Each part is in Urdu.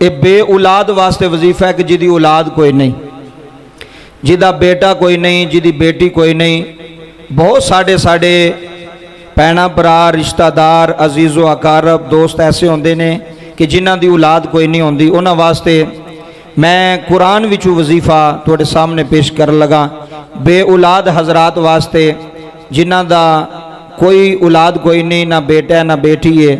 یہ بے اولاد واسطے وظیفہ ہے کہ جدی اولاد کوئی نہیں، جدا بیٹا کوئی نہیں، جدی بیٹی کوئی نہیں۔ بہت ساڑے بھیناں برا رشتہ دار عزیز و اقارب دوست ایسے ہوندے نے کہ جنہ دی اولاد کوئی نہیں ہوندی، انہاں واسطے میں قرآن وچوں وظیفہ تواڈے سامنے پیش کر لگا۔ بے اولاد حضرات واسطے جنہ دا کوئی اولاد کوئی نہیں، نہ بیٹا ہے نہ بیٹی ہے،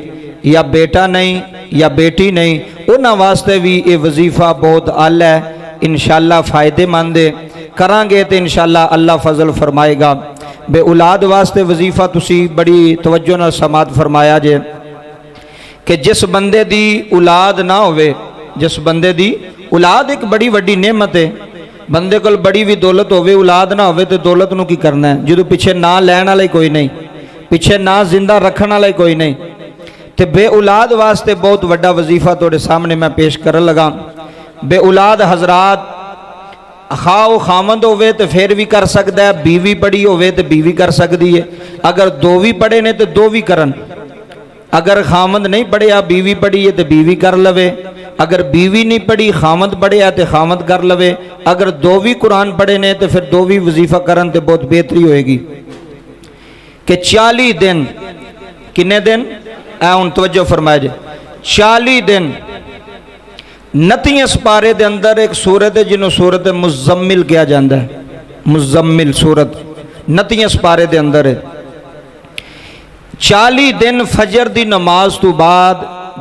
یا بیٹا نہیں یا بیٹی نہیں، انہاں واسطے بھی یہ وظیفہ بہت اعلیٰ ہے، انشاءاللہ فائدے مند ہے، کریں گے تو انشاءاللہ اللہ فضل فرمائے گا۔ بے اولاد واسطے وظیفہ تسی بڑی توجہ نال سماعت فرمایا جے کہ جس بندے دی اولاد نہ ہوئے، جس بندے دی اولاد ایک بڑی وڈی نعمت ہے، بندے کول بڑی بھی دولت ہوئے اولاد نہ ہوئے تو دولت نو کی کرنا ہے، جدو پیچھے نہ لین والے کوئی نہیں، پیچھے نہ زندہ رکھن والے کوئی نہیں، تے بے اولاد واسطے بہت وڈا وظیفہ توڑے سامنے میں پیش کر لگا۔ بے اولاد حضرات خواہ خامند ہوئے تو پھر بھی کر سکتا ہے، بیوی پڑی ہوئے تو بیوی کر سکتی ہے، اگر دو بھی پڑے نے تو دو بھی کرن، اگر خامند نہیں پڑھیا بیوی پڑھی ہے تو بیوی کر لوے، اگر بیوی نہیں پڑھی خامند پڑھیا تو خامند کر لوے، اگر دو بھی قرآن پڑھے نے تو پھر دو بھی وظیفہ کرن تو بہت بہتری ہوئے گی۔ کہ 40 دن کنے دن ان توجہ فرمائے جائے 40 دن 29 سپارے دے اندر ایک سورت ہے جنہوں سورت مزمل کیا جاندہ ہے، مزمل سورت 29 سپارے دے اندر ہے۔ 40 دن فجر دی نماز تو بعد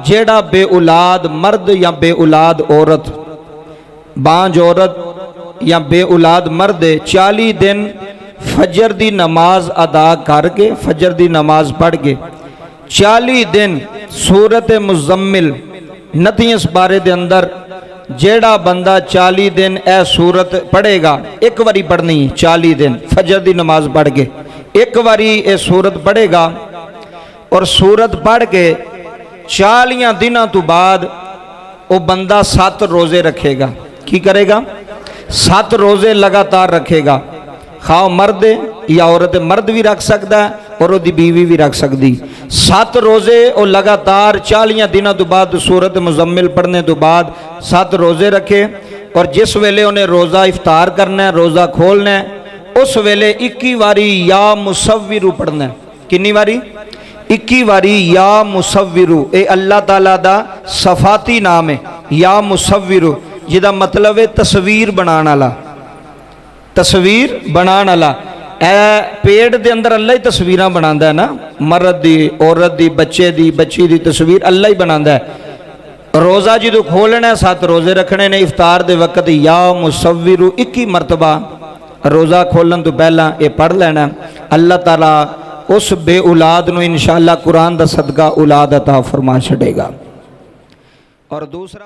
جیڑا بے اولاد مرد یا بے اولاد عورت، بانج عورت یا بے اولاد مرد 40 دن فجر دی نماز ادا کر کے، فجر دی نماز پڑھ کے 40 دن سورت مزمل 29 بارے دے اندر جیڑا بندہ 40 دن اے سورت پڑھے گا، ایک واری پڑھنی ہے 40 دن فجر دی نماز پڑھ کے ایک واری اے سورت پڑھے گا، اور سورت پڑھ کے 40 دنوں تو بعد وہ بندہ 7 روزے رکھے گا۔ کی کرے گا؟ 7 روزے لگاتار رکھے گا، خواہ مرد یا عورت، مرد بھی رکھ سکتا ہے اور وہ دی بیوی بھی رکھ سکتی۔ 7 روزے اور لگاتار 40 دنوں تو بعد سورت مزمل پڑھنے تو بعد 7 روزے رکھے، اور جس ویلے انہیں روزہ افطار کرنا ہے، روزہ کھولنا ہے، اس ویلے 21 واری یا مصورو پڑھنا ہے۔ کنی واری؟ 21 واری یا مصورو، اے اللہ تعالیٰ دا صفاتی نام ہے یا مصورو، جدا مطلب ہے تصویر بنانا والا، تصویر بنانا والا۔ اے پیڑ دے اندر اللہ ہی تصویراں بناندہ ہے نا، مرد دی، عورت دی، بچے دی، بچی دی تصویر اللہ ہی بناندہ ہے۔ روزہ جدو کھولنا ہے 7 روزے رکھنے نے، افطار دے وقت یا مصورو 21 مرتبہ روزہ کھولن تو پہلا یہ پڑھ لینا۔ اللہ تعالیٰ اس بے اولاد نو انشاءاللہ قرآن دا صدقہ اولاد عطا فرما چھڑے گا۔ اور دوسرا